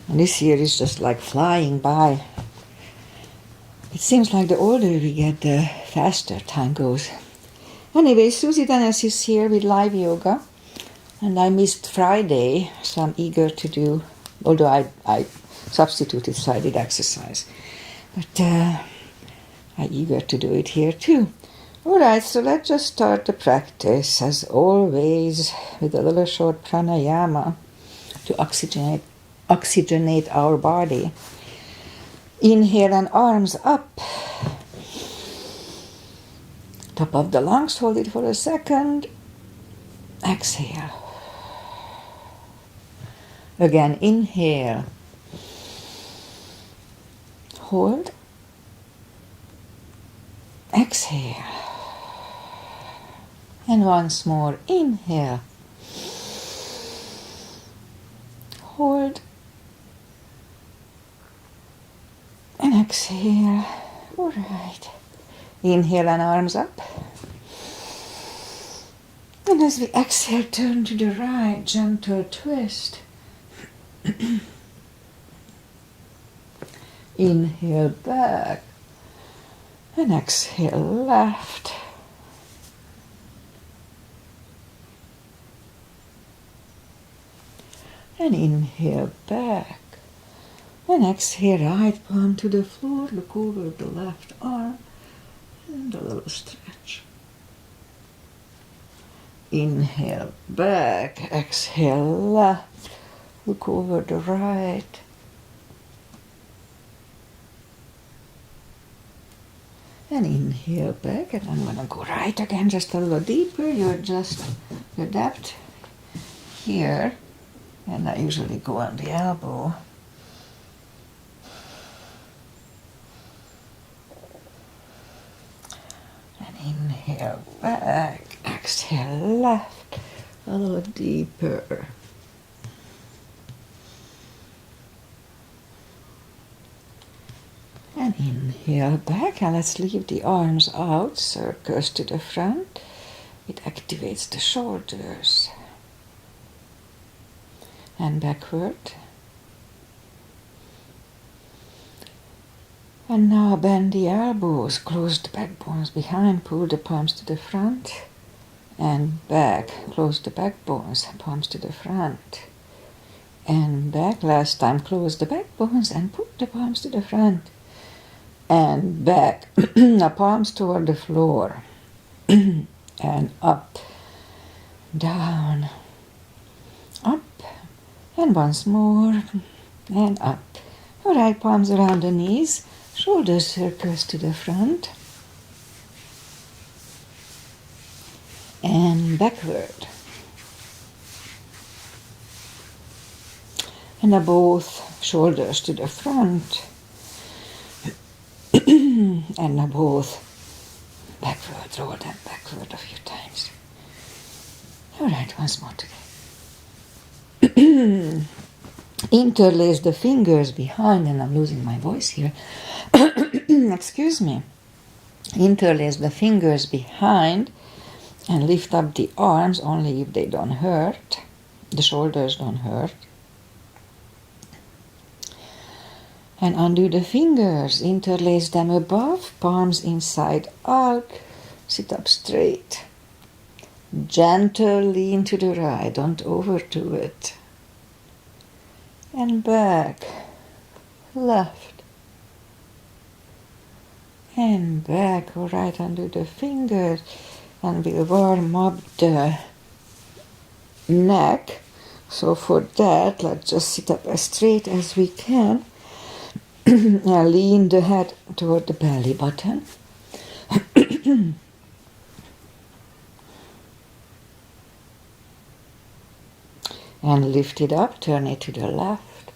And this year is just like flying by. It seems like the older we get, the faster time goes. Anyway, Susie Dennis is here with live yoga. And I missed Friday, so I'm eager to do, although I substituted, so I did exercise. But I'm eager to do it here too. Alright, so let's just start the practice, as always, with a little short pranayama to oxygenate our body. Inhale and arms up. Top of the lungs, hold it for a second. Exhale. Again, inhale. Hold. Exhale. And once more, inhale. Hold. And exhale. All right. Inhale and arms up. And as we exhale, turn to the right, gentle twist. Inhale back. And exhale left. And inhale back. And exhale, right palm to the floor. Look over the left arm. And a little stretch. Inhale back. Exhale left. Look over the right. And inhale back. And I'm going to go right again, just a little deeper. You adjust the depth here. And I usually go on the elbow. And inhale back, exhale left, a little deeper. And inhale back, and let's leave the arms out, circles to the front. It activates the shoulders. And backward. And now bend the elbows, close the back bones behind, pull the palms to the front, and back, close the back bones, palms to the front, and back. Last time, close the back bones and put the palms to the front, and back, the palms toward the floor, and up, down, up, and once more, and up. All right, palms around the knees, shoulder circles to the front, and backward. And now both shoulders to the front, and now both backward, roll them backward a few times. All right, once more today. Interlace the fingers behind, and I'm losing my voice here. Excuse me. Interlace the fingers behind and lift up the arms only if they don't hurt. The shoulders don't hurt. And undo the fingers. Interlace them above, palms inside out. Sit up straight. Gentle lean to the right, don't overdo it. And back, left, and back, right under the fingers, and we'll warm up the neck. So for that, let's just sit up as straight as we can, and lean the head toward the belly button. And lift it up, turn it to the left.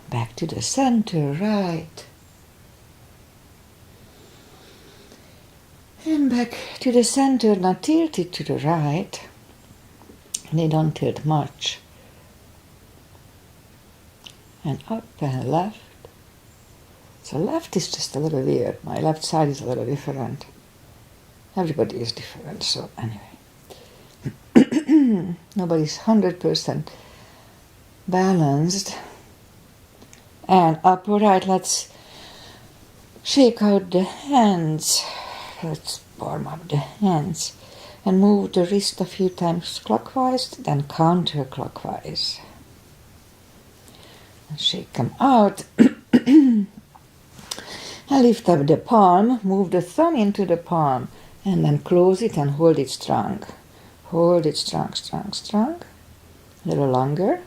Back to the center, right. And back to the center, now tilt it to the right. They don't tilt much. And up and left. So left is just a little weird. My left side is a little different. Everybody is different, so anyway. Nobody's 100% balanced. And upright, let's shake out the hands. Let's warm up the hands. And move the wrist a few times clockwise, then counterclockwise. And shake them out. And lift up the palm, move the thumb into the palm, and then close it and hold it strong. Hold it strong, strong, strong. A little longer.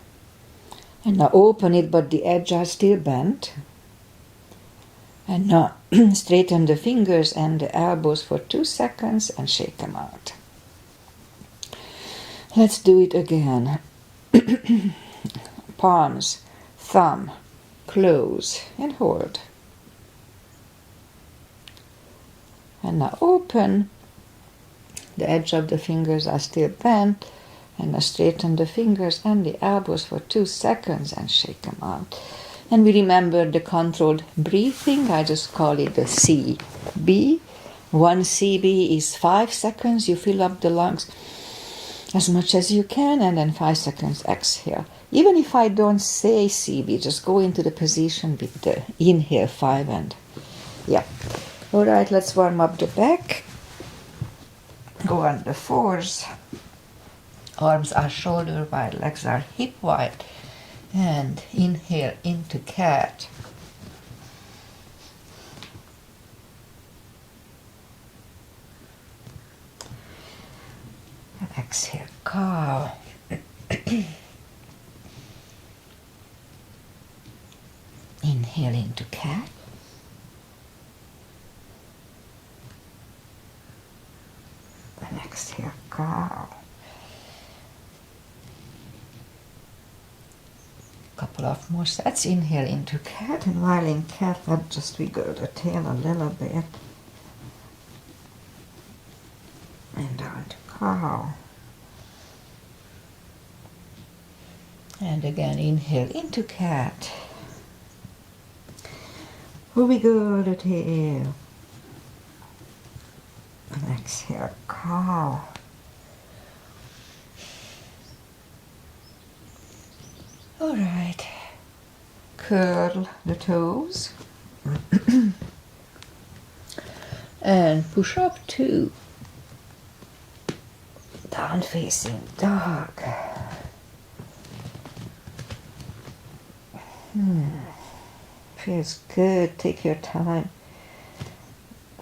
And now open it, but the edges are still bent. And now straighten the fingers and the elbows for 2 seconds and shake them out. Let's do it again. Palms, thumb, close and hold. And now open. The edge of the fingers are still bent. And now straighten the fingers and the elbows for 2 seconds and shake them out. And we remember the controlled breathing. I just call it the CB. 1 CB is 5 seconds. You fill up the lungs as much as you can, and then 5 seconds exhale. Even if I don't say CB, just go into the position with the inhale 5 and yeah. All right, let's warm up the back. Go on the fours. Arms are shoulder wide, legs are hip wide. And inhale into cat. And exhale, cow. Inhale into cat. And exhale, cow. Couple of more sets. Inhale into cat, and while in cat, let's just wiggle the tail a little bit. And down to cow. And again, inhale into cat. Wiggle the tail. And exhale, cow. All right, curl the toes and push up to down facing dog. Feels good, take your time.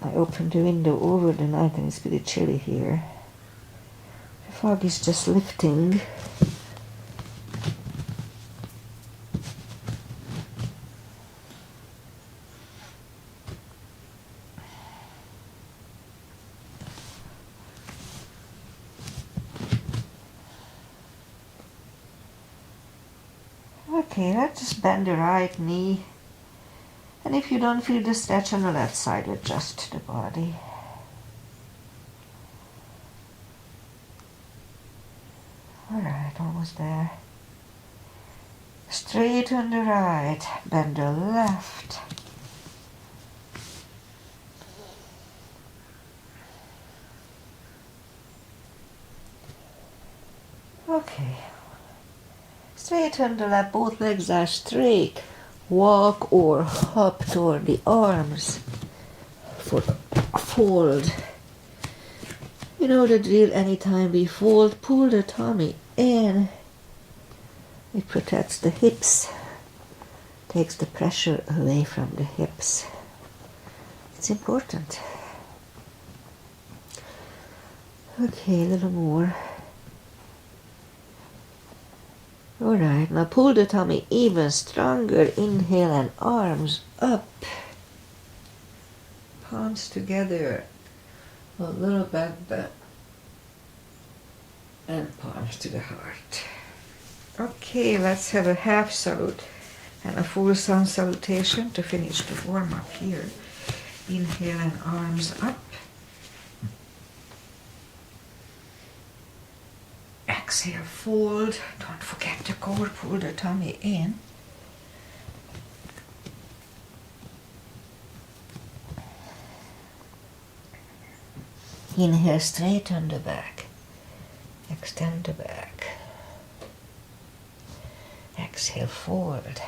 I opened the window over the night and it's pretty chilly here. The fog is just lifting. Okay, let's just bend the right knee. And if you don't feel the stretch on the left side, adjust the body. Alright, almost there. Straighten the right, bend the left. Okay. Straighten the left, both legs are straight. Walk or hop toward the arms for fold. You know the drill, anytime we fold, pull the tummy in. It protects the hips, takes the pressure away from the hips. It's important. Okay, a little more. Alright, now pull the tummy even stronger. Inhale and arms up. Palms together. A little back bend. And palms to the heart. Okay, let's have a half salute and a full sun salutation to finish the warm up here. Inhale and arms up. Exhale, fold. Don't forget the core, pull the tummy in. Inhale, straighten the back. Extend the back. Exhale, forward.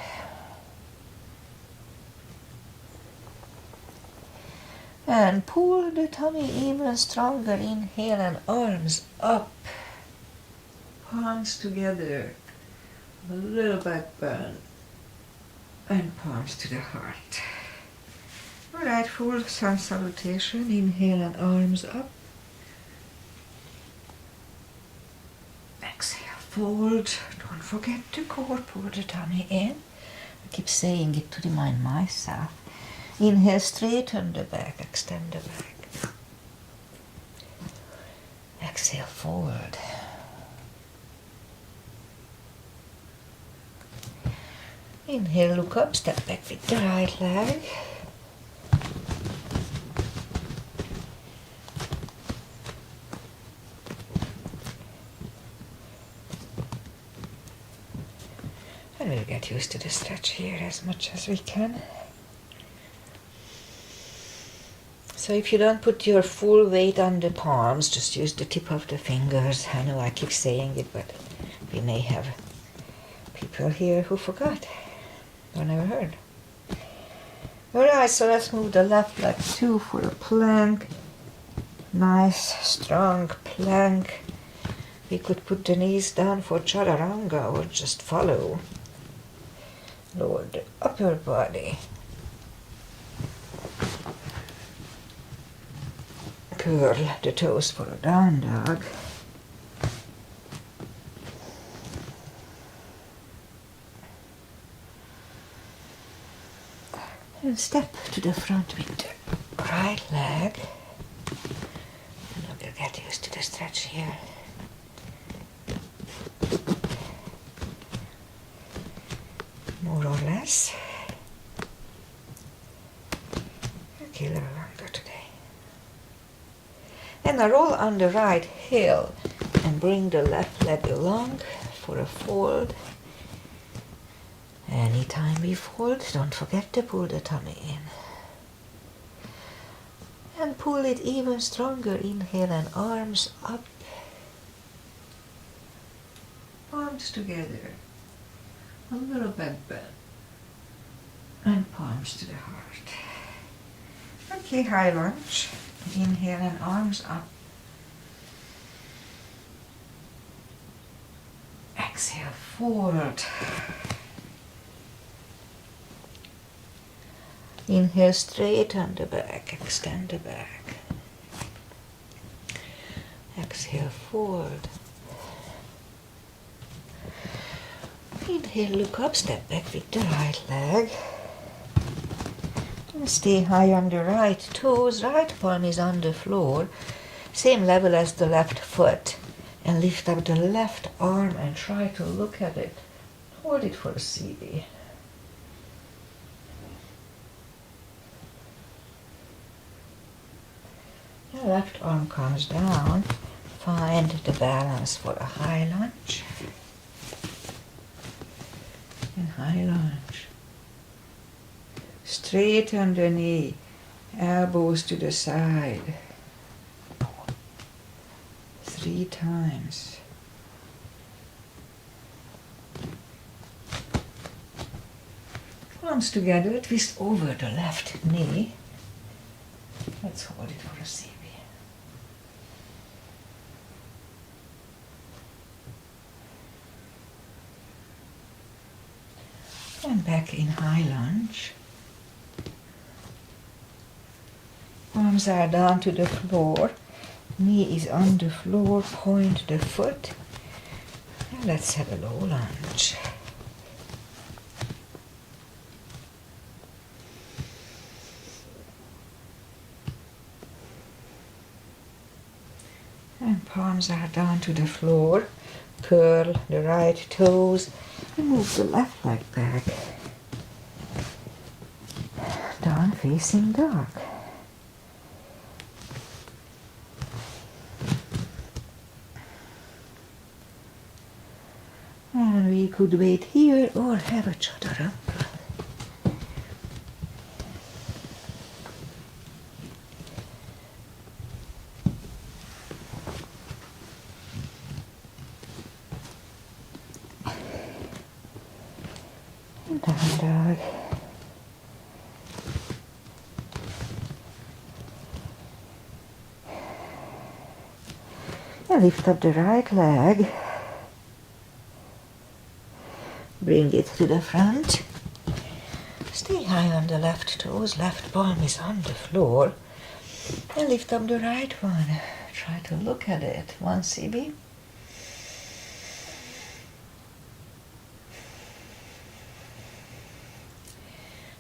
And pull the tummy even stronger. Inhale and arms up. Palms together. A little back bend. And palms to the heart. Alright, full sun salutation. Inhale and arms up. Exhale, fold. Don't forget the core. Pull the tummy in. I keep saying it to remind myself. Inhale, straighten the back. Extend the back. Exhale, forward. Inhale, look up, step back with the right leg. And we'll get used to the stretch here as much as we can. So if you don't put your full weight on the palms, just use the tip of the fingers. I know I keep saying it, but we may have people here who forgot or never heard. Alright, so let's move the left leg too for a plank. Nice, strong plank. We could put the knees down for chaturanga or just follow. Lower the upper body. Curl the toes for a down dog. And step to the front with the right leg. And we'll get used to the stretch here. More or less. Okay, a little longer today. Then I roll on the right heel and bring the left leg along for a fold. Anytime we fold, don't forget to pull the tummy in. And pull it even stronger. Inhale and arms up. Palms together. A little back bend. And palms to the heart. Okay, high lunge. Inhale and arms up. Exhale, forward. Inhale, straighten the back, extend the back. Exhale, forward. Inhale, look up, step back with the right leg. And stay high on the right toes, right palm is on the floor, same level as the left foot. And lift up the left arm and try to look at it. Hold it for a CD. The left arm comes down. Find the balance for a high lunge. And high lunge. Straighten the knee. Elbows to the side. 3 times. Palms together, twist over the left knee. Let's hold it for a CB. And back in high lunge. Arms are down to the floor. Knee is on the floor, point the foot. And let's have a low lunge. And palms are down to the floor. Curl the right toes and move the left leg back. Down facing dog. And we could wait here or have a chaturanga. And down dog. And lift up the right leg. Bring it to the front. Stay high on the left toes. Left palm is on the floor. And lift up the right one. Try to look at it. 1 CB.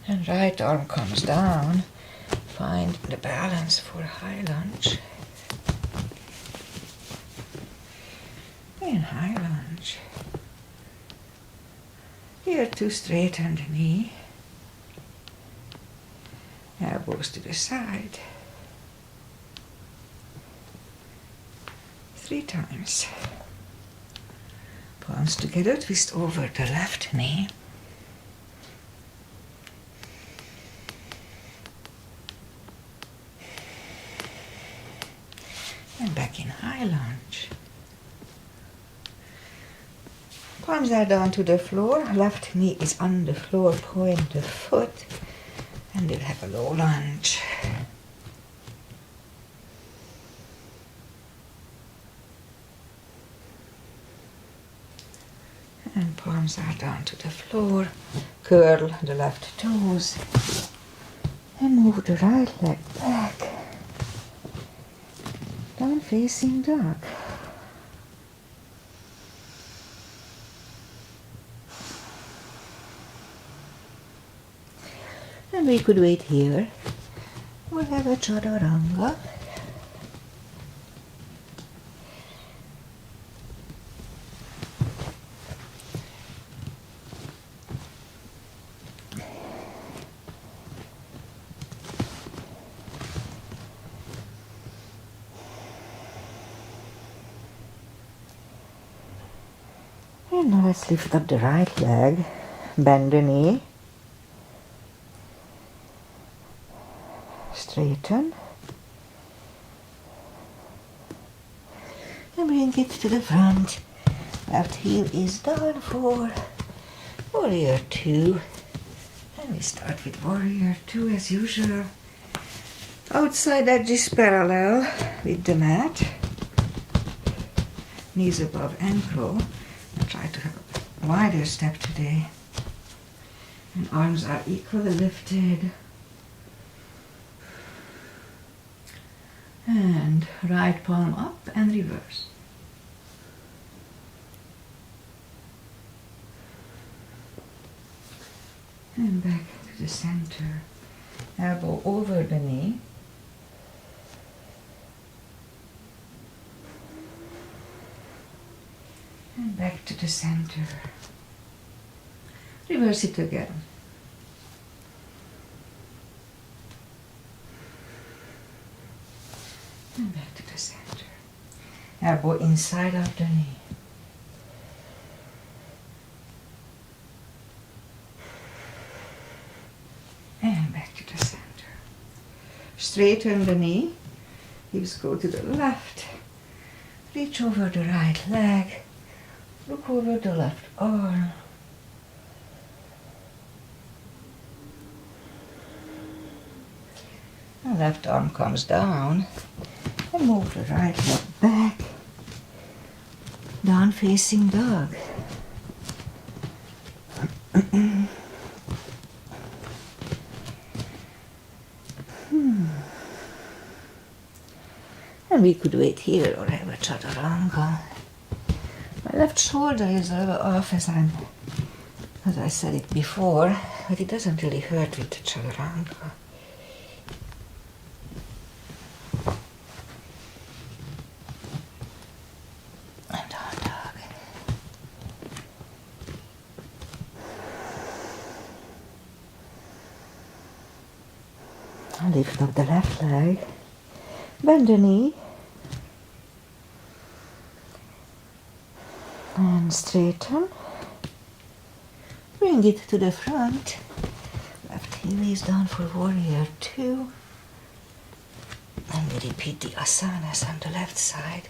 And right arm comes down. Find the balance for high lunge. And high lunge. Here to straighten the knee. Elbows to the side. 3 times. Palms together, twist over the left knee. And back in high lunge. Palms are down to the floor. Left knee is on the floor. Point the foot. And we'll have a low lunge. And palms are down to the floor. Curl the left toes. And move the right leg back. Down facing dog. And we could wait here. We'll have a chaturanga. And now let's lift up the right leg, bend the knee, straighten, and bring it to the front. Left heel is down for warrior 2. And we start with warrior 2 as usual. Outside edge is parallel with the mat. Knees above ankle. I try to have a wider step today. And arms are equally lifted. And right palm up and reverse. And back to the center. Elbow over the knee. And back to the center. Reverse it again. And back to the center. Elbow inside of the knee. And back to the center. Straighten the knee. Hips go to the left. Reach over the right leg. Look over the left arm. The left arm comes down. And move the right leg back. Down facing dog. And we could wait here or have a chaturanga. My left shoulder is a little off as I said it before, but it doesn't really hurt with the chaturanga. And down dog. I'll lift up the left leg, bend the knee, and straighten. Bring it to the front. Left heel is down for warrior 2. And we repeat the asanas on the left side.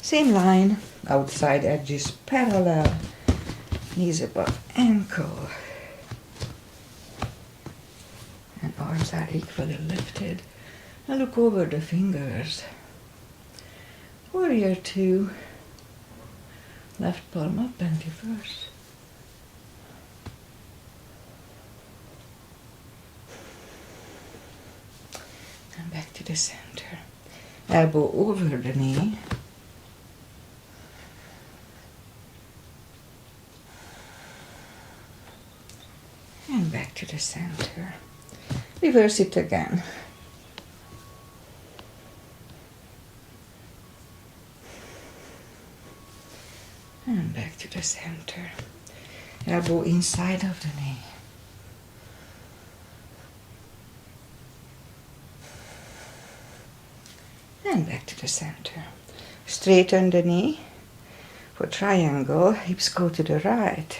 Same line, outside edges parallel. Knees above ankle. And arms are equally lifted. And look over the fingers. Warrior 2. Left palm up and reverse. And back to the center. Elbow over the knee. And back to the center. Reverse it again. And back to the center. Elbow inside of the knee. And back to the center. Straighten the knee. For triangle, hips go to the right.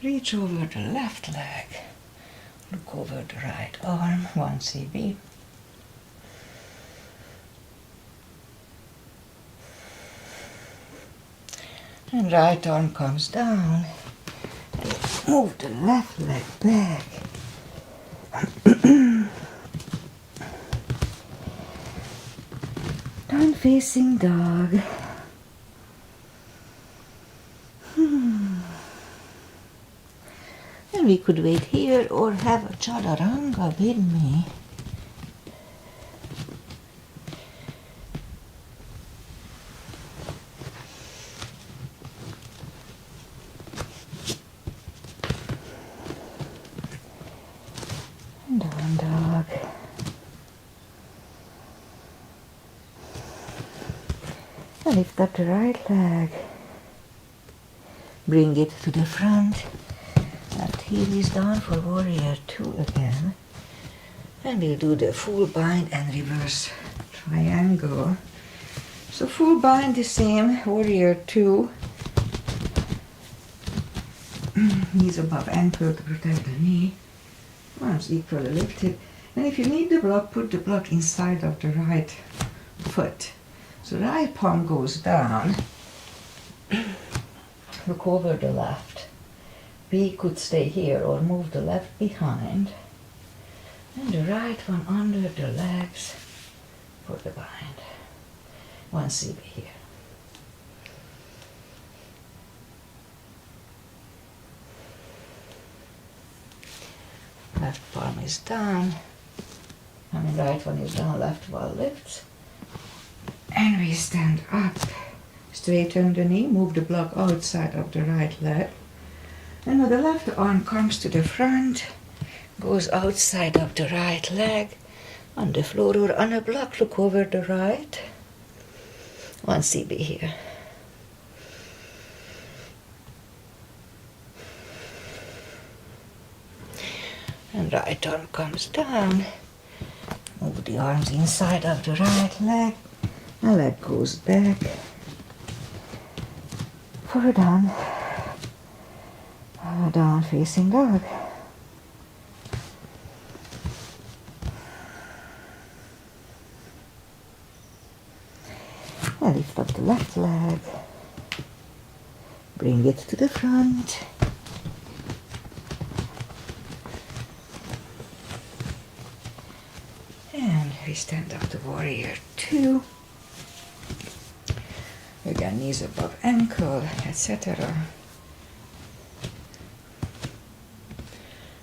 Reach over the left leg. Look over the right arm, 1 cb. And right arm comes down. And move the left leg back. Down facing dog. And we could wait here or have a chaturanga with me. And down dog. And lift up the right leg. Bring it to the front. Left heel is down for warrior 2 again. And we'll do the full bind and reverse triangle. So full bind the same, warrior 2. Knees above ankle to protect the knee. Arms equally lifted. And if you need the block, put the block inside of the right foot. So right palm goes down. Look over the left. We could stay here or move the left behind. And the right one under the legs for the bind. 1 cb here. Left palm is down. Right one is down, left one lifts. And we stand up. Straighten the knee, move the block outside of the right leg. And now the left arm comes to the front, goes outside of the right leg, on the floor or on a block, look over the right. 1 cb here. And right arm comes down. Move the arms inside of the right leg. And leg goes back. For a down. Down facing dog. And lift up the left leg. Bring it to the front. And we stand up to warrior 2. Again, knees above ankle, etc.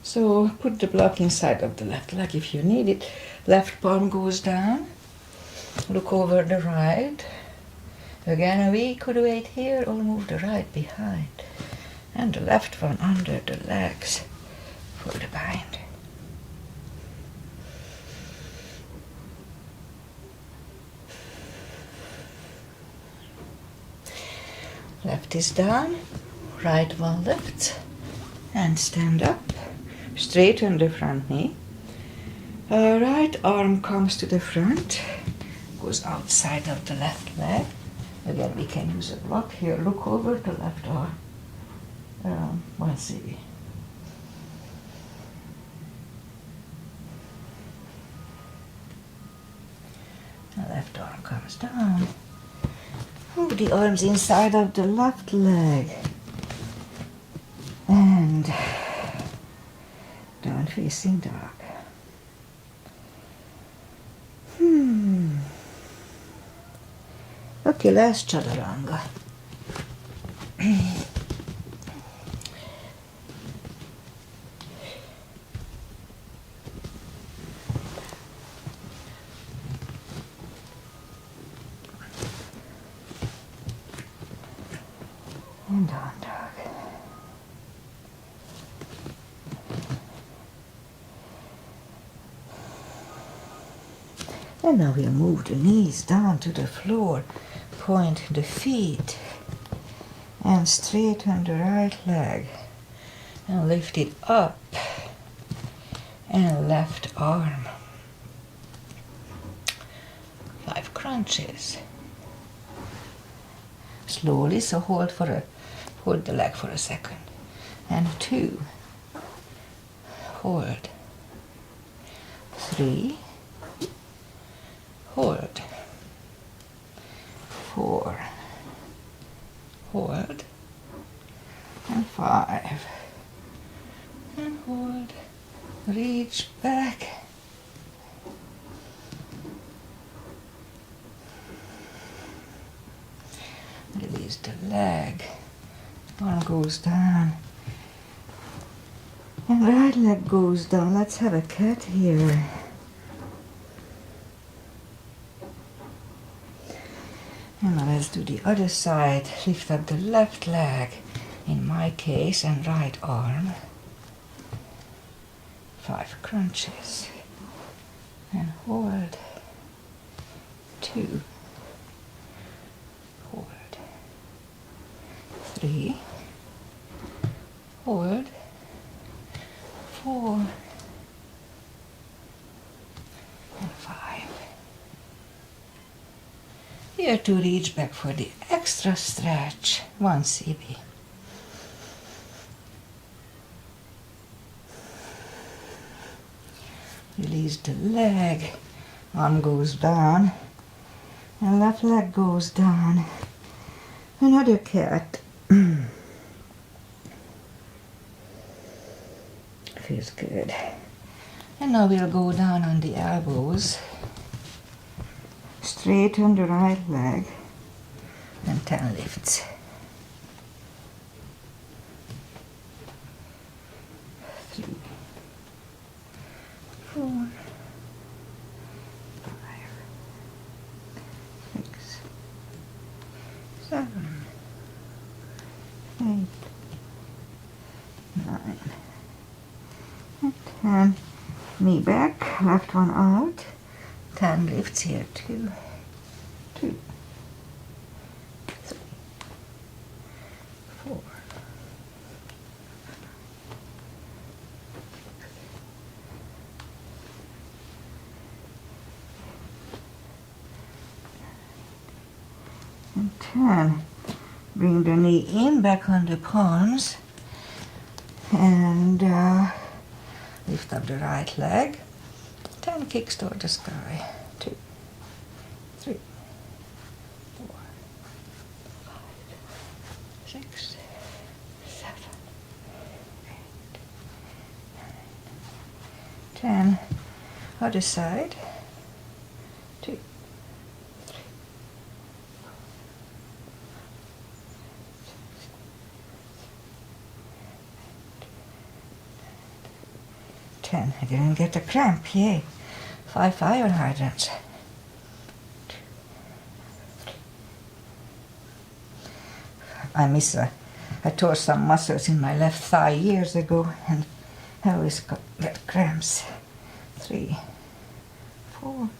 So put the block inside of the left leg if you need it. Left palm goes down. Look over the right. Again, we could wait here or move the right behind. And the left one under the legs for the bind. Left is down, right one lifts, and stand up. Straighten the front knee. Right arm comes to the front, goes outside of the left leg. Again, we can use a block here. Look over the left arm. 1 cb. The left arm comes down. Move the arms inside of the left leg. and down facing dog. Okay, last chaturanga. And down dog. And now we'll move the knees down to the floor, point the feet, and straighten the right leg, and lift it up, and left arm. 5 crunches. Slowly, so hold the leg for a second. And 2. Hold. 3. Hold. 4. Hold. And 5. And hold. Reach back. Release the leg. Arm goes down. And right leg goes down. Let's have a cat here. And now let's do the other side. Lift up the left leg, in my case, and right arm. 5 crunches. And hold. 2. Hold. 3. Hold. 4. And 5. Here to reach back for the extra stretch. 1 CB. Release the leg. Arm goes down. And left leg goes down. Another cat. Feels good. And now we'll go down on the elbows. Straighten the right leg. And 10 lifts. 3, 4, 5, 6, 7, 8, 9, and 10. Knee back, left one out. 10 lifts here. 2, 3, 4, 10. Bring the knee in, back on the palms, and lift up the right leg. 10 kicks toward the sky. 2, 3, 4, 5, 6, 7, 8, 9, 10. Other side. 2, 3, 10. I didn't get a cramp, yay. 5 fire hydrants. 2, 3. I tore some muscles in my left thigh years ago, and I always get cramps. 3, 4,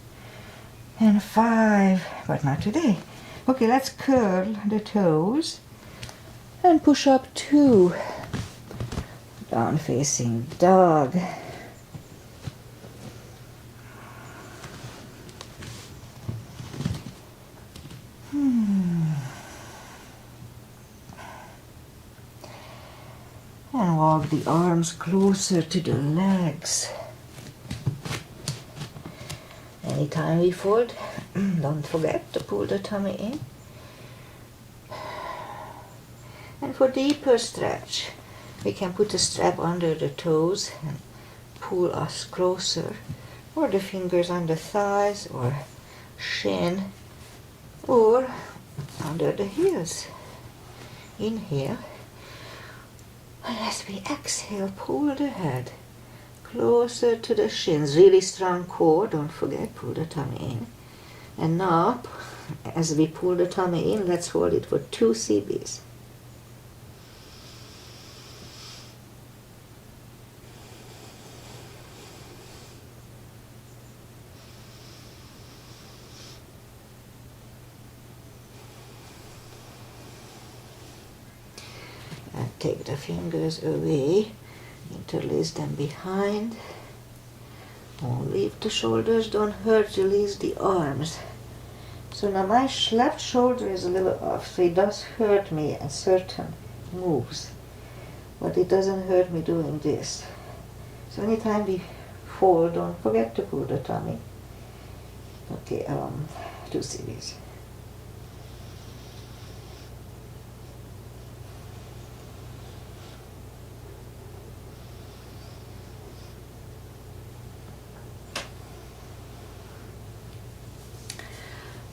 and 5, but not today. Okay, let's curl the toes and push up 2. Down facing dog. And walk the arms closer to the legs. Anytime we fold, don't forget to pull the tummy in. And for deeper stretch, We can put a strap under the toes and pull us closer, or the fingers on the thighs or shin, or under the heels. Inhale, and as we exhale, pull the head closer to the shins. Really strong core, don't forget, pull the tummy in. And now, as we pull the tummy in, let's hold it for 2 CBs. And take the fingers away, interlace them behind. Don't leave the shoulders, don't hurt, release the arms. So now my left shoulder is a little off, so it does hurt me at certain moves, but it doesn't hurt me doing this. So anytime we fold, don't forget to pull the tummy. Okay, 2 CBs.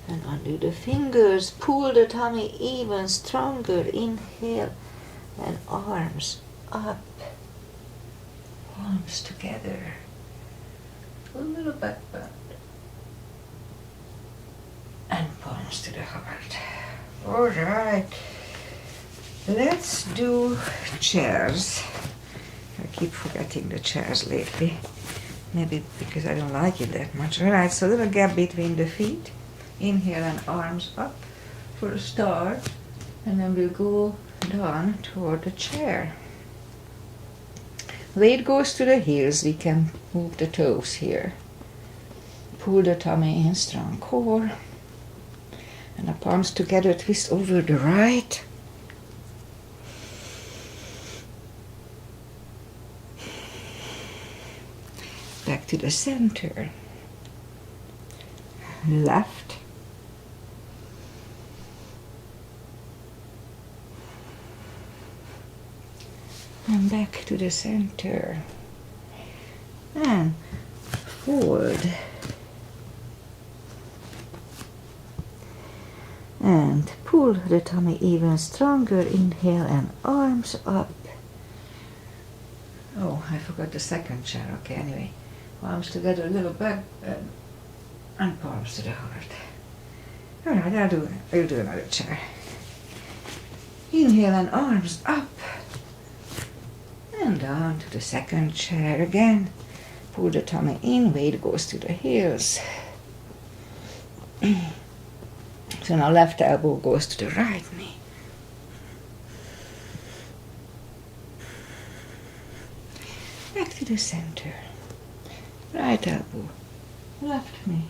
And undo the fingers, pull the tummy even stronger. Inhale, and arms up, palms together. A little back bend. And palms to the heart. All right. Let's do chairs. I keep forgetting the chairs lately. Maybe because I don't like it that much. All right, so a little gap between the feet. Inhale and arms up for a start, and then we'll go down toward the chair. Weight goes to the heels. We can move the toes here. Pull the tummy in, strong core. And the palms together, twist over the right. Back to the center. Left. And back to the center. And forward. And pull the tummy even stronger. Inhale and arms up. Oh, I forgot the second chair. Okay, anyway. Arms together, a little back and palms to the heart. All right, I'll do another chair. Inhale and arms up. And down to the second chair again. Pull the tummy in, weight goes to the heels. So now left elbow goes to the right knee. Back to the center. Right elbow, left knee.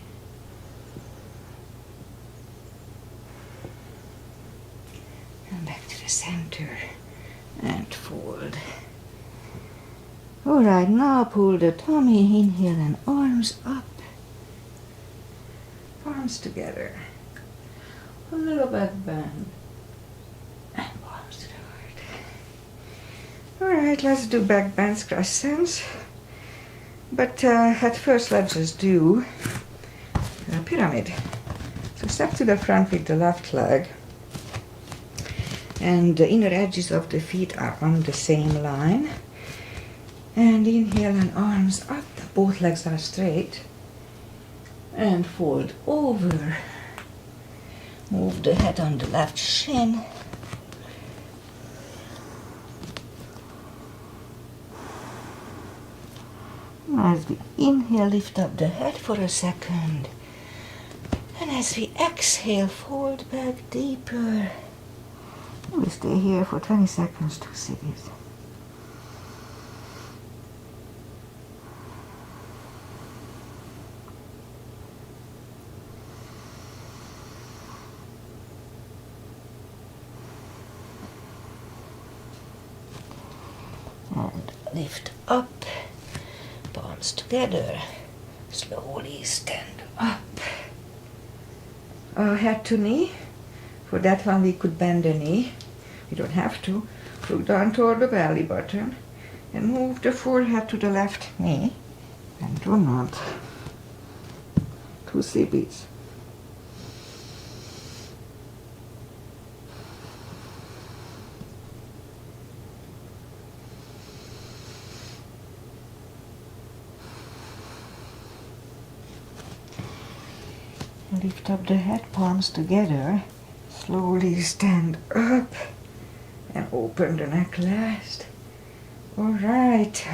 And back to the center and fold. All right, now pull the tummy, inhale and arms up. Palms together. A little back bend. And palms to the heart. All right, let's do back bends, crescents. But at first, let's just do a pyramid. So step to the front with the left leg. And the inner edges of the feet are on the same line. And inhale and arms up. Both legs are straight. And fold over. Move the head on the left shin. As we inhale, lift up the head for a second. And as we exhale, fold back deeper. We stay here for 20 seconds, 2 CBs. And lift up. Palms together. Slowly stand up. Head to knee. For that one we could bend the knee. We don't have to. Look down toward the belly button and move the forehead to the left knee. And do not. 2 CBs. Lift up the head, palms together. Slowly stand up and open the neck last. All right.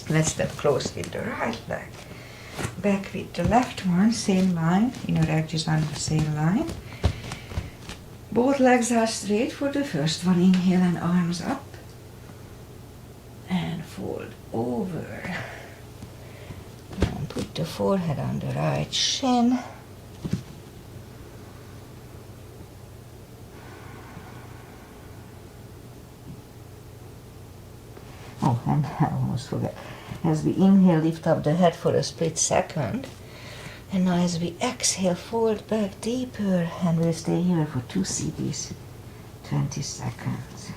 Let's step close with the right leg. Back with the left one, same line. Inner edges on the same line. Both legs are straight for the first one. Inhale and arms up. And fold over. And put the forehead on the right shin. Oh, and I almost forgot. As we inhale, lift up the head for a split second. And now as we exhale, fold back deeper. And we'll stay here for 2 CBs, 20 seconds.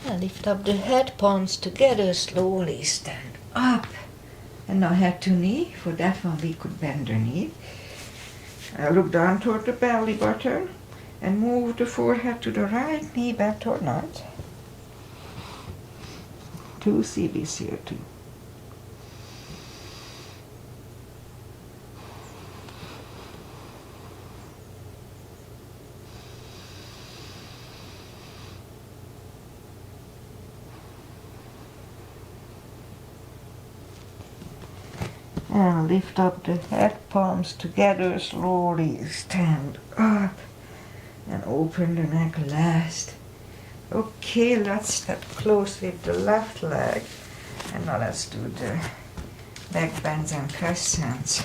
And lift up the head, palms together, slowly stand up. And now head to knee. For that one we could bend the knee. Look down toward the belly button and move the forehead to the right knee, back toward north. 2 CBs here too. And lift up the head, palms together, slowly stand up and open the neck last. Okay, let's step close with the left leg. And now let's do the back bends and crescents.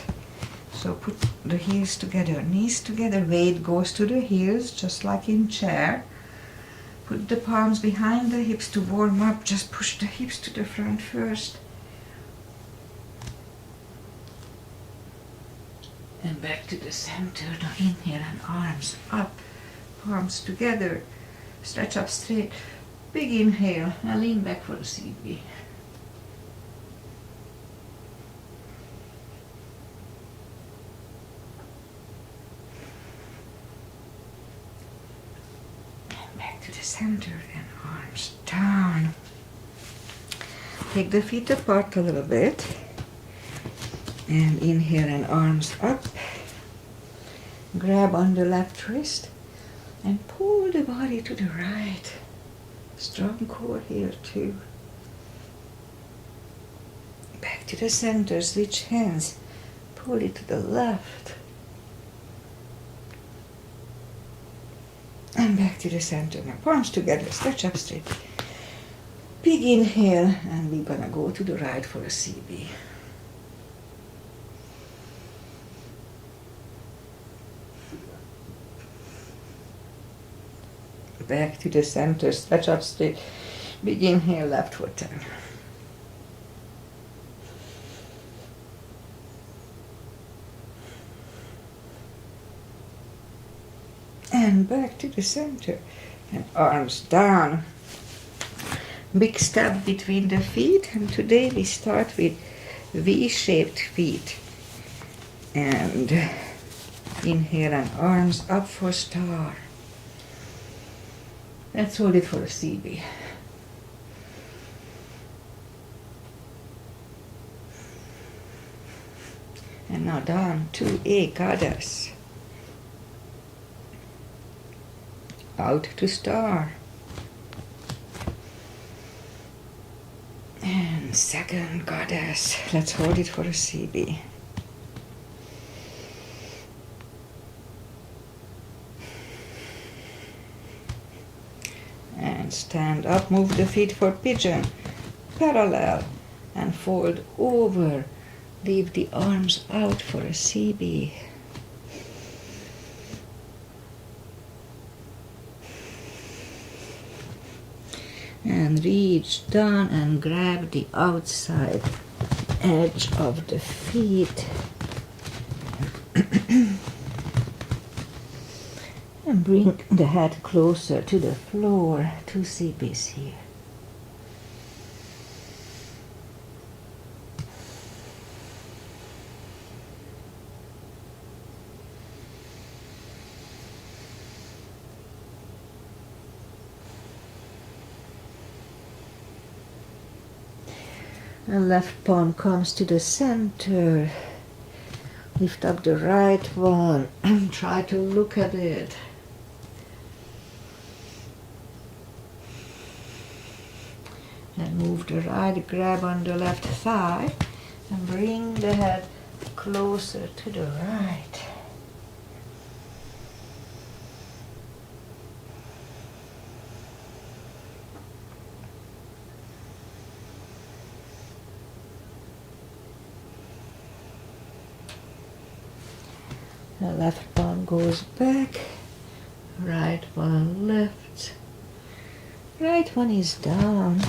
So put the heels together, knees together, weight goes to the heels, just like in chair. Put the palms behind the hips to warm up, just push the hips to the front first. And back to the center. Now inhale and arms up, palms together, stretch up straight. Big inhale and lean back for a CB. And back to the center and arms down. Take the feet apart a little bit. And inhale and arms up. Grab on the left wrist and pull the body to the right. Strong core here too. Back to the center, switch hands. Pull it to the left. And back to the center. Now palms together, stretch up straight. Big inhale and we're gonna go to the right for a CB. Back to the center, stretch up straight. Big inhale, left foot down. And back to the center. And arms down. Big step between the feet. And today we start with V-shaped feet. And inhale and arms up for star. Let's hold it for a CB. And now down to a goddess. Out to star. And second goddess. Let's hold it for a CB. And stand up, move the feet for pigeon. Parallel and fold over. Leave the arms out for a CB. And reach down and grab the outside edge of the feet. And bring the head closer to the floor, 2 CBs here. And left palm comes to the center. Lift up the right one and try to look at it. And move the right, grab on the left thigh and bring the head closer to the right. The left palm goes back, right one left, right one is down,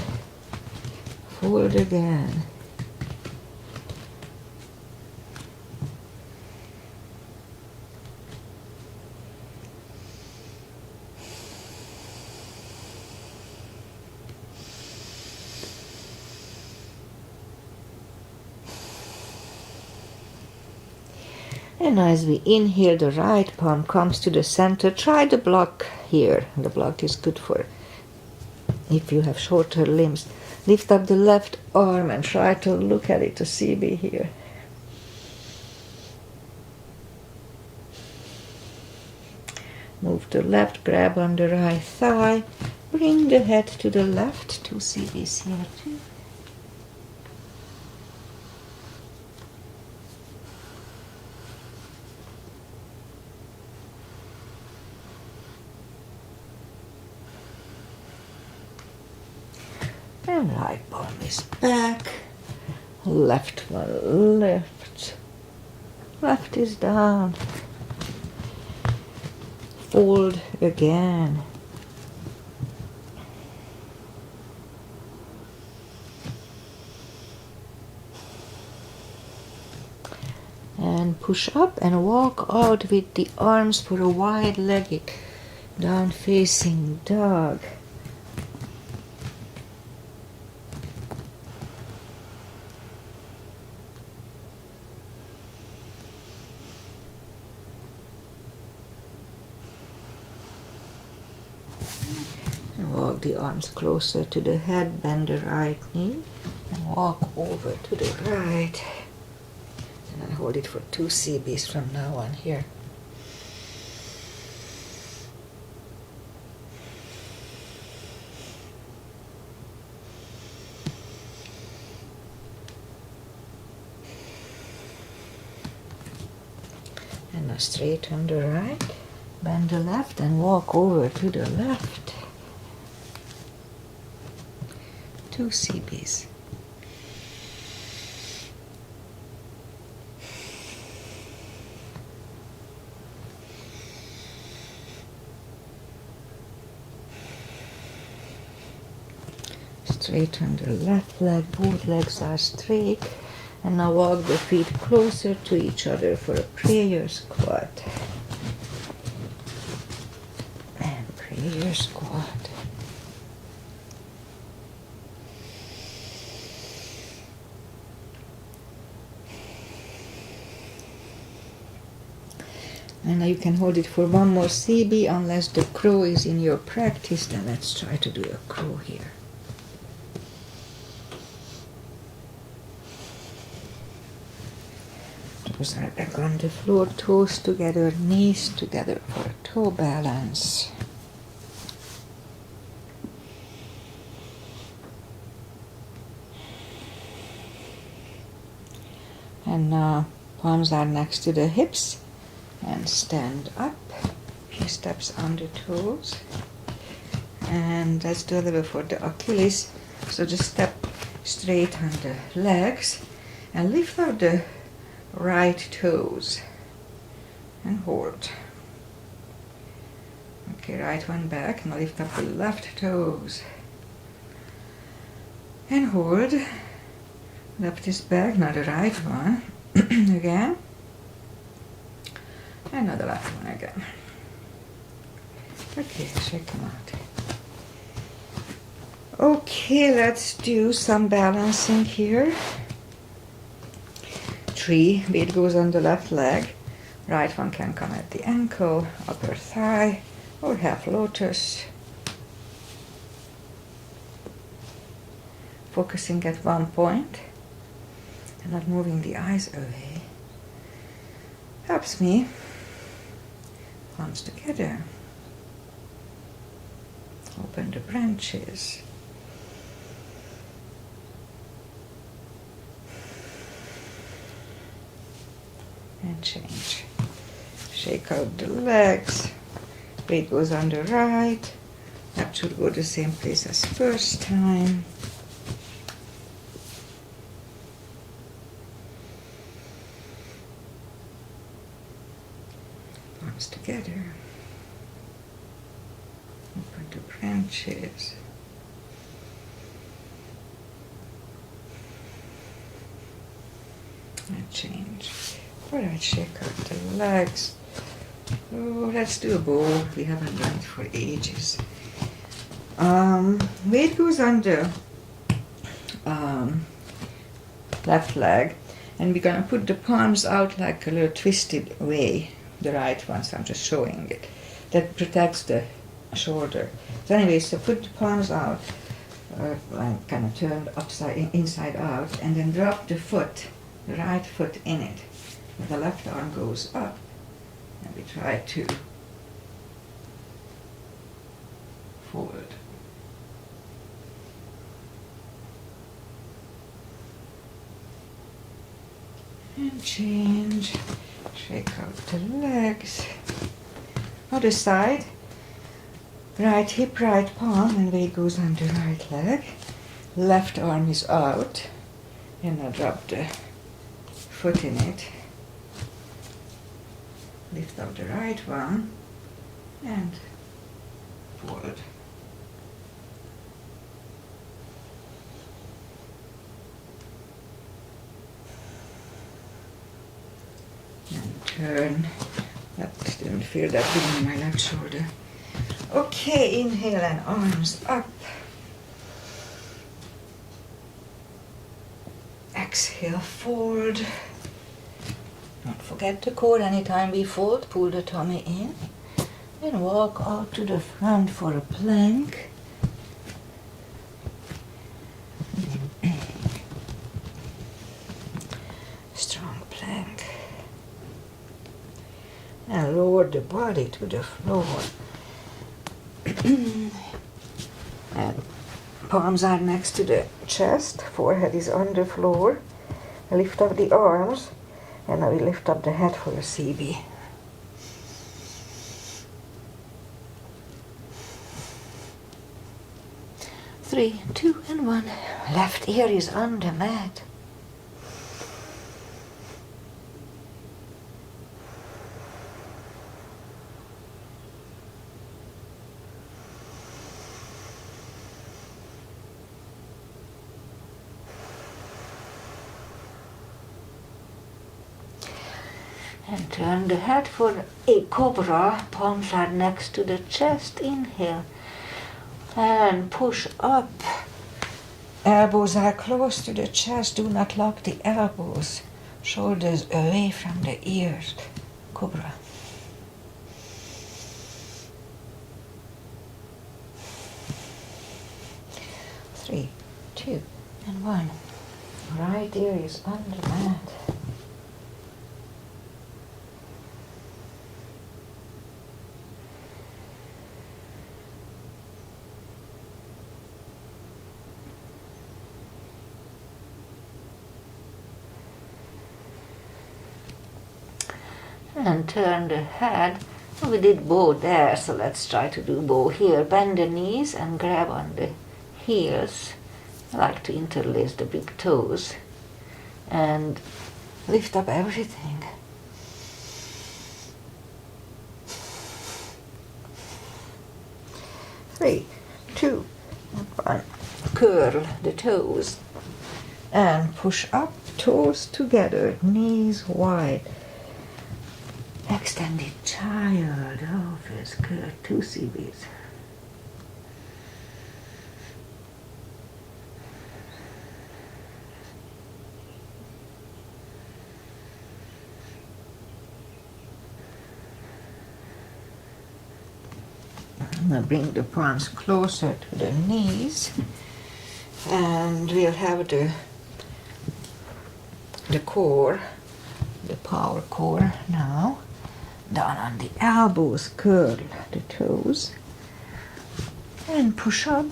fold again. And as we inhale, the right palm comes to the center. Try the block here. The block is good for if you have shorter limbs. Lift up the left arm and try to look at it, to CB here. Move to left, grab on the right thigh. Bring the head to the left, 2 CBs here too. And right palm is back, left one left, left is down, fold again. And push up and walk out with the arms for a wide-legged down facing dog. Walk the arms closer to the head, bend the right knee, and walk over to the right. And I hold it for 2 CBs from now on here. And now straighten the right, bend the left, and walk over to the left. 2 CBs. Straighten the left leg, both legs are straight. And now walk the feet closer to each other for a prayer squat. And prayer squat. And now you can hold it for 1 more CB unless the crow is in your practice. Then let's try to do a crow here. Toes are back on the floor, toes together, knees together for a toe balance. And now palms are next to the hips. And stand up, few steps on the toes. And let's do a little for the Achilles. So just step straight on the legs and lift up the right toes and hold. Okay, right one back. Now lift up the left toes. And hold. Left is back, now the right one. Again. And now the left one again. Okay, shake them out. Okay, let's do some balancing here. 3, weight goes on the left leg. Right one can come at the ankle, upper thigh, or half lotus. Focusing at one point and not moving the eyes away. Helps me. Palms together. Open the branches. And change. Shake out the legs. Weight goes on the right. That should go the same place as first time. Palms together. Open the branches. And change. Alright, shake out the legs. Oh, let's do a bow. We haven't done it for ages. Weight goes on the left leg, and we're gonna put the palms out like a little twisted way. The right one, so I'm just showing it. That protects the shoulder. So anyway, so put the palms out, like kind of turned inside out, and then drop the foot, the right foot in it. The left arm goes up, and we try to forward. And change. Shake out the legs. Other side. Right hip, right palm, and weight goes on the right leg. Left arm is out, and I drop the foot in it. Lift up the right one and forward. And turn. That didn't feel that good in my left shoulder. Okay, inhale and arms up. Exhale, fold. Don't forget the core anytime we fold. Pull the tummy in. Then walk out to the front for a plank. Strong plank. And lower the body to the floor. And palms are next to the chest. Forehead is on the floor. Lift up the arms. And now we lift up the head for a CB. Three, 2, and 1. Left ear is on the mat. And turn the head for a cobra. Palms are next to the chest. Inhale. And push up. Elbows are close to the chest. Do not lock the elbows. Shoulders away from the ears. Cobra. Three, 2, and 1. Right ear is on the mat. And turn the head. We did bow there, so let's try to do bow here. Bend the knees and grab on the heels. I like to interlace the big toes. And lift up everything. Three, 2, and 1. curl the toes and push up, toes together, knees wide. Extended child. Oh, feels good. 2 CBs. I'm going to bring the palms closer to the knees, and we'll have the core, the power core now. Down on the elbows, curl the toes, and push up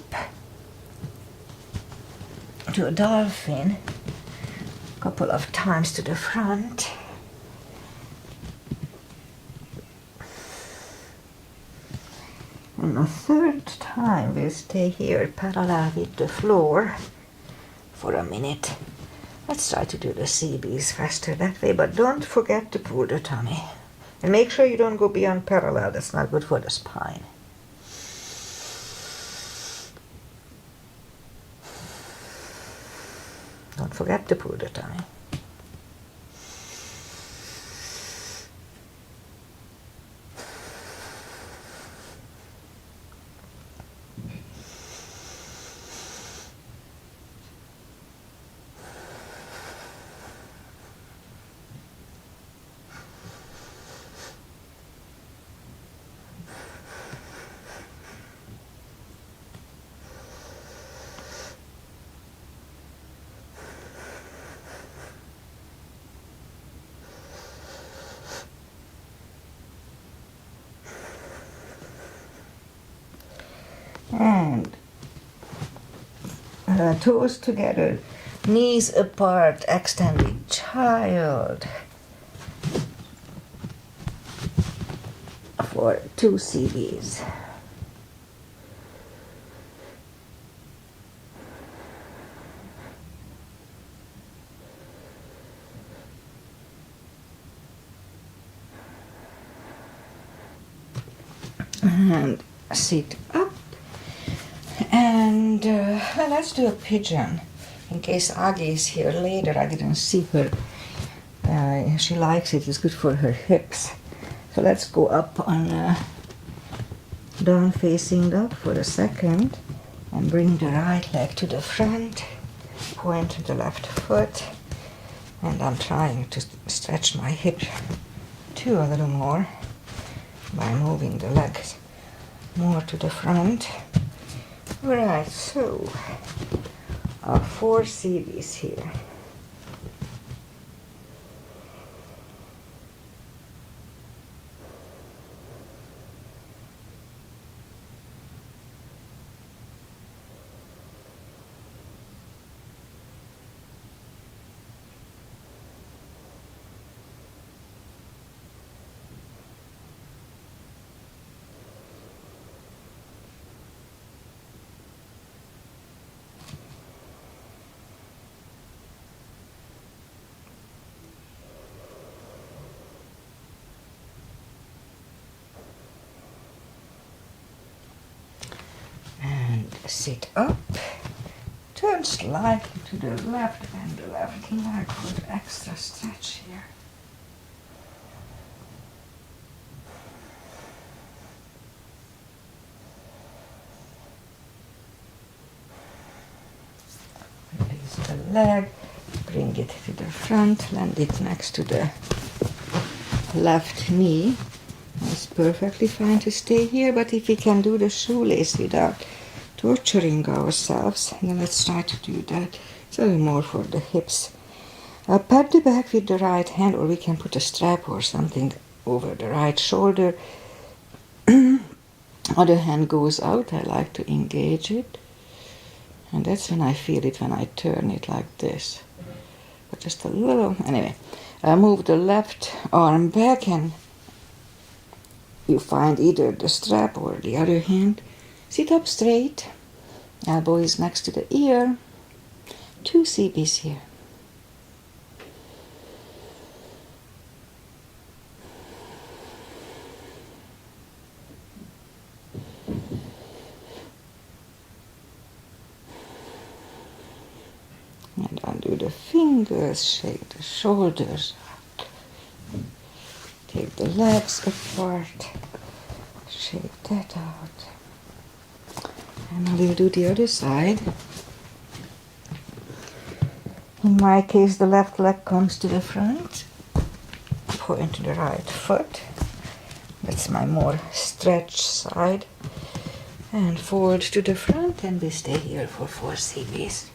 to a dolphin a couple of times to the front. And a third time we'll stay here parallel with the floor for a minute. Let's try to do the CBs faster that way, but don't forget to pull the tummy. And make sure you don't go beyond parallel, that's not good for the spine. Don't forget to pull the tummy. And toes together, knees apart, extended child for 2 CBs. And sit up. And let's do a pigeon. In case Agi is here later, I didn't see her. She likes it, it's good for her hips. So let's go up on down facing dog for a second and bring the right leg to the front, point to the left foot, and I'm trying to stretch my hip too a little more by moving the legs more to the front. Alright, so 4 CBs here. Sit up, turn slightly to the left and the left leg for the extra stretch here. Release the leg, bring it to the front, land it next to the left knee. It's perfectly fine to stay here, but if we can do the shoelace without torturing ourselves, then let's try to do that. It's a little more for the hips. Pat the back with the right hand, or we can put a strap or something over the right shoulder. Other hand goes out, I like to engage it. And that's when I feel it, when I turn it like this. But just a little, anyway. Move the left arm back and you find either the strap or the other hand. Sit up straight, elbow is next to the ear, 2 CBs here. And undo the fingers, shake the shoulders out. Take the legs apart, shake that out. And we'll do the other side. In my case, the left leg comes to the front. Point to the right foot. That's my more stretched side. And forward to the front, and we stay here for 4 CBs.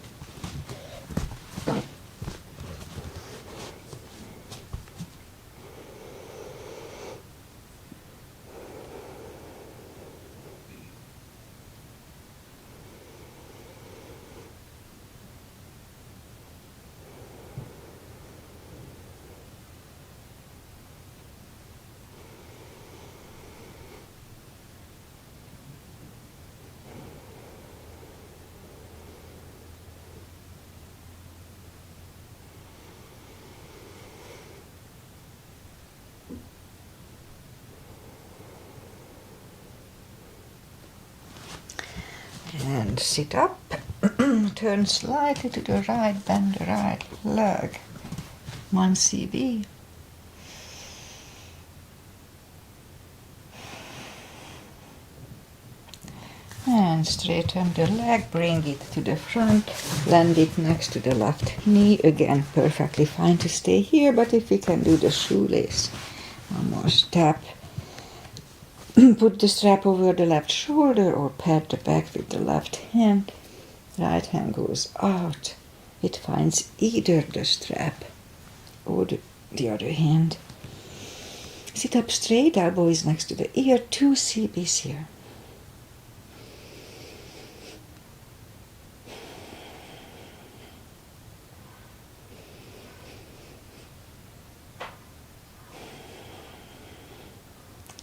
And sit up, turn slightly to the right, bend the right leg, 1 CB. And straighten the leg, bring it to the front, land it next to the left knee. Again, perfectly fine to stay here, but if we can do the shoelace, one more step. Put the strap over the left shoulder or pat the back with the left hand. Right hand goes out. It finds either the strap or the other hand. Sit up straight, elbow is next to the ear, 2 CBs here.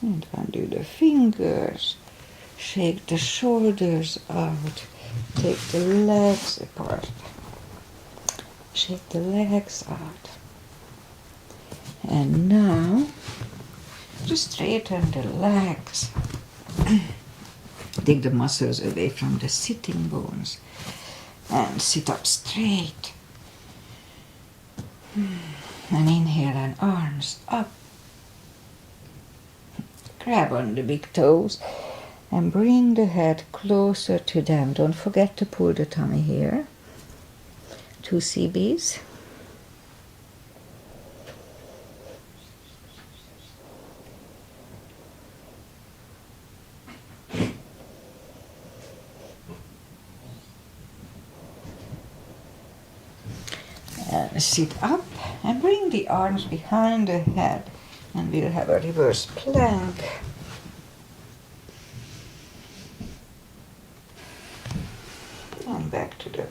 And undo the fingers, shake the shoulders out, take the legs apart, shake the legs out. And now, just straighten the legs. Take the muscles away from the sitting bones and sit up straight. And inhale and arms up. Grab on the big toes and bring the head closer to them. Don't forget to pull the tummy here. 2 CBs. And sit up and bring the arms behind the head. And we'll have a reverse plank. And back to the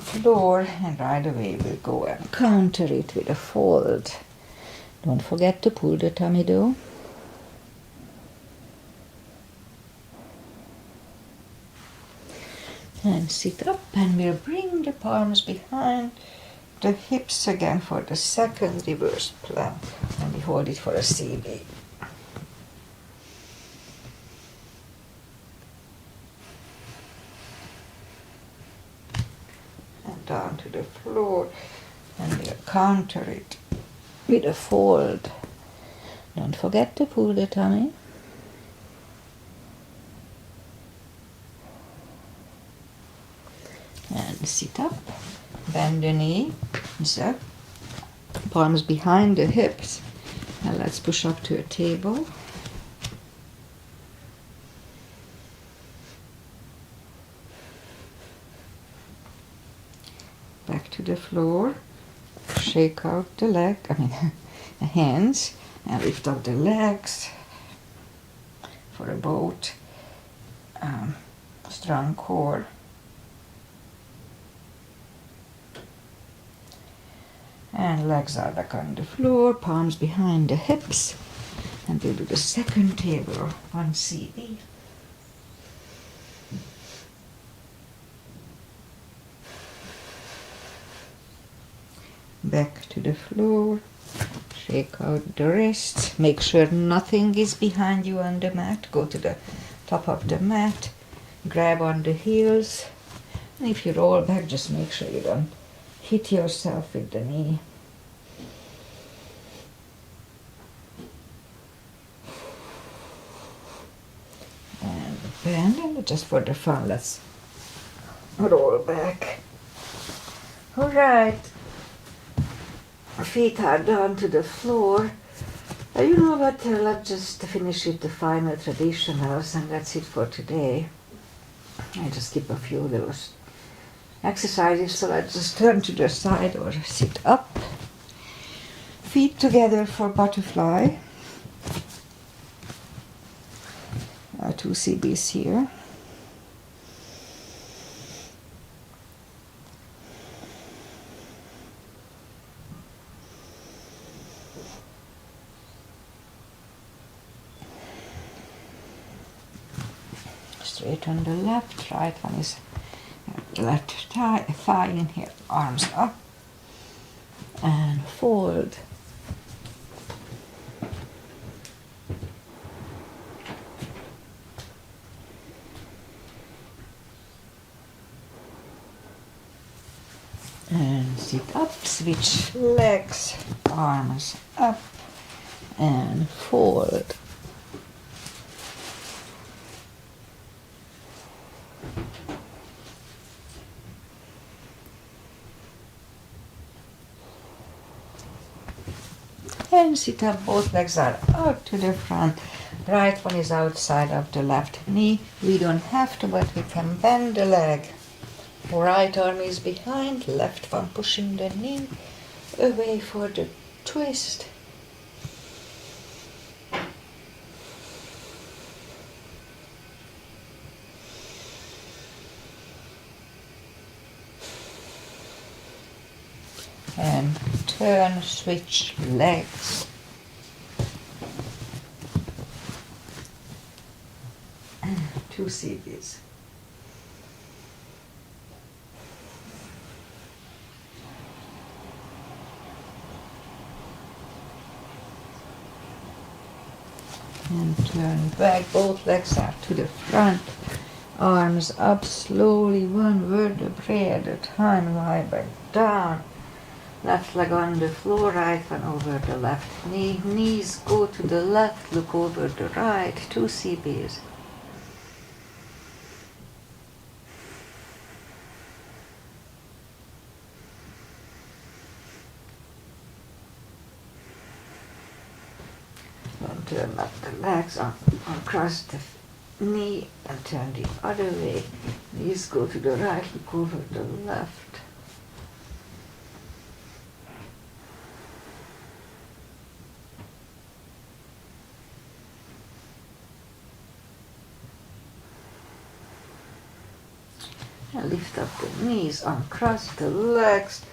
floor, and right away we'll go and counter it with a fold. Don't forget to pull the tummy though. And sit up, and we'll bring the palms behind the hips again for the second reverse plank, and we hold it for a CB. And down to the floor, and we'll counter it with a fold. Don't forget to pull the tummy. And sit up. Bend the knee, so palms behind the hips. And let's push up to a table. Back to the floor. Shake out the the hands, and lift up the legs for a boat. Strong core. And legs are back on the floor, palms behind the hips. And we'll do the second table, 1 CB. Back to the floor, shake out the wrists. Make sure nothing is behind you on the mat. Go to the top of the mat, grab on the heels, And if you roll back, just make sure you don't hit yourself with the knee. And bend, and just for the fun, let's roll back. All right. Feet are down to the floor. You know what, let's just finish with the final traditionals, and that's it for today. I just keep a few of those exercises, so let's just turn to the side or sit up. Feet together for butterfly. 2 CBs here. Straight on the left, right one is left thigh in here, arms up, and fold. And sit up, switch legs, arms up, and fold. And sit up, both legs are out to the front. Right one is outside of the left knee. We don't have to, but we can bend the leg. Right arm is behind, left one pushing the knee away for the twist. And turn, switch legs. And 2 CBs. And turn back, both legs are to the front. Arms up slowly, one vertebrae at a time, lie back down. Left leg on the floor, right one over the left knee. Knees go to the left, look over the right, 2 CBs. And turn up the legs, uncross the knee and turn the other way. Knees go to the right, look over the left. And lift up the knees, uncross the legs,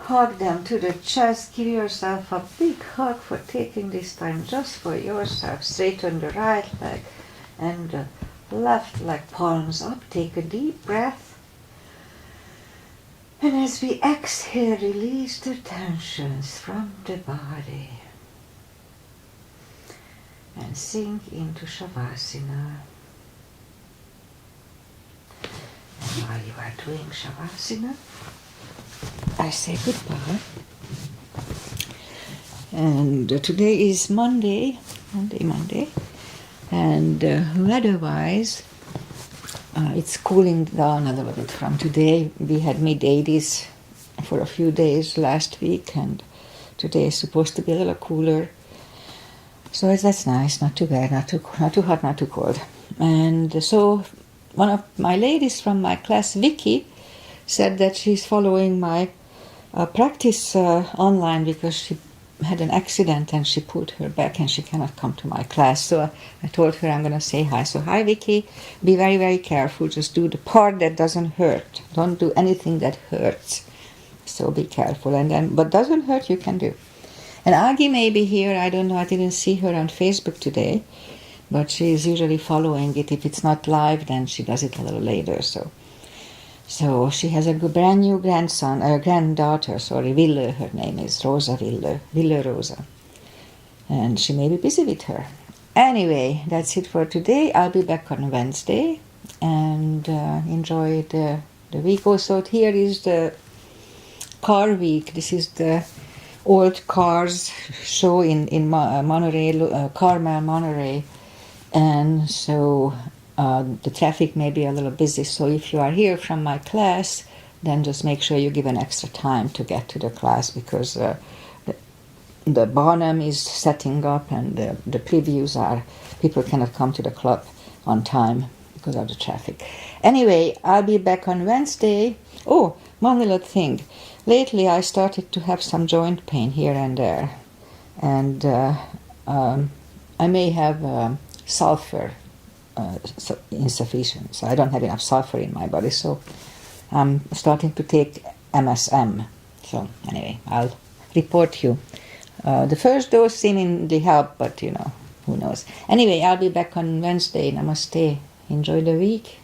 hug them to the chest, give yourself a big hug for taking this time just for yourself. Straighten the right leg and the left leg, palms up, take a deep breath. And as we exhale, release the tensions from the body and sink into Shavasana. While you are doing Shavasana, I say goodbye. And today is Monday, and weather-wise, it's cooling down a little bit from today. We had mid-80s for a few days last week, and today is supposed to be a little cooler. So that's nice, not too bad, not too hot, not too cold. And so one of my ladies from my class, Vicky, said that she's following my practice online because she had an accident and she pulled her back and she cannot come to my class. So I told her I'm going to say hi. So hi, Vicky. Be very, very careful. Just do the part that doesn't hurt. Don't do anything that hurts. So be careful. And then what doesn't hurt, you can do. And Agi may be here. I don't know. I didn't see her on Facebook today. But she is usually following it. If it's not live, then she does it a little later. So she has a brand new granddaughter, Wille, her name is Rosa Wille Rosa. And she may be busy with her. Anyway, that's it for today. I'll be back on Wednesday, and enjoy the the week. Also, here is the car week. This is the old cars show in Monterey, Carmel, Monterey. And so the traffic may be a little busy. So if you are here from my class, then just make sure you give an extra time to get to the class, because the Barnum is setting up and the previews are, people cannot come to the club on time because of the traffic. Anyway, I'll be back on Wednesday. Oh, one little thing. Lately I started to have some joint pain here and there. And I may have sulfur insufficiency. I don't have enough sulfur in my body, so I'm starting to take MSM. So anyway, I'll report you. The first dose seemingly helped, but who knows. Anyway, I'll be back on Wednesday. Namaste. Enjoy the week.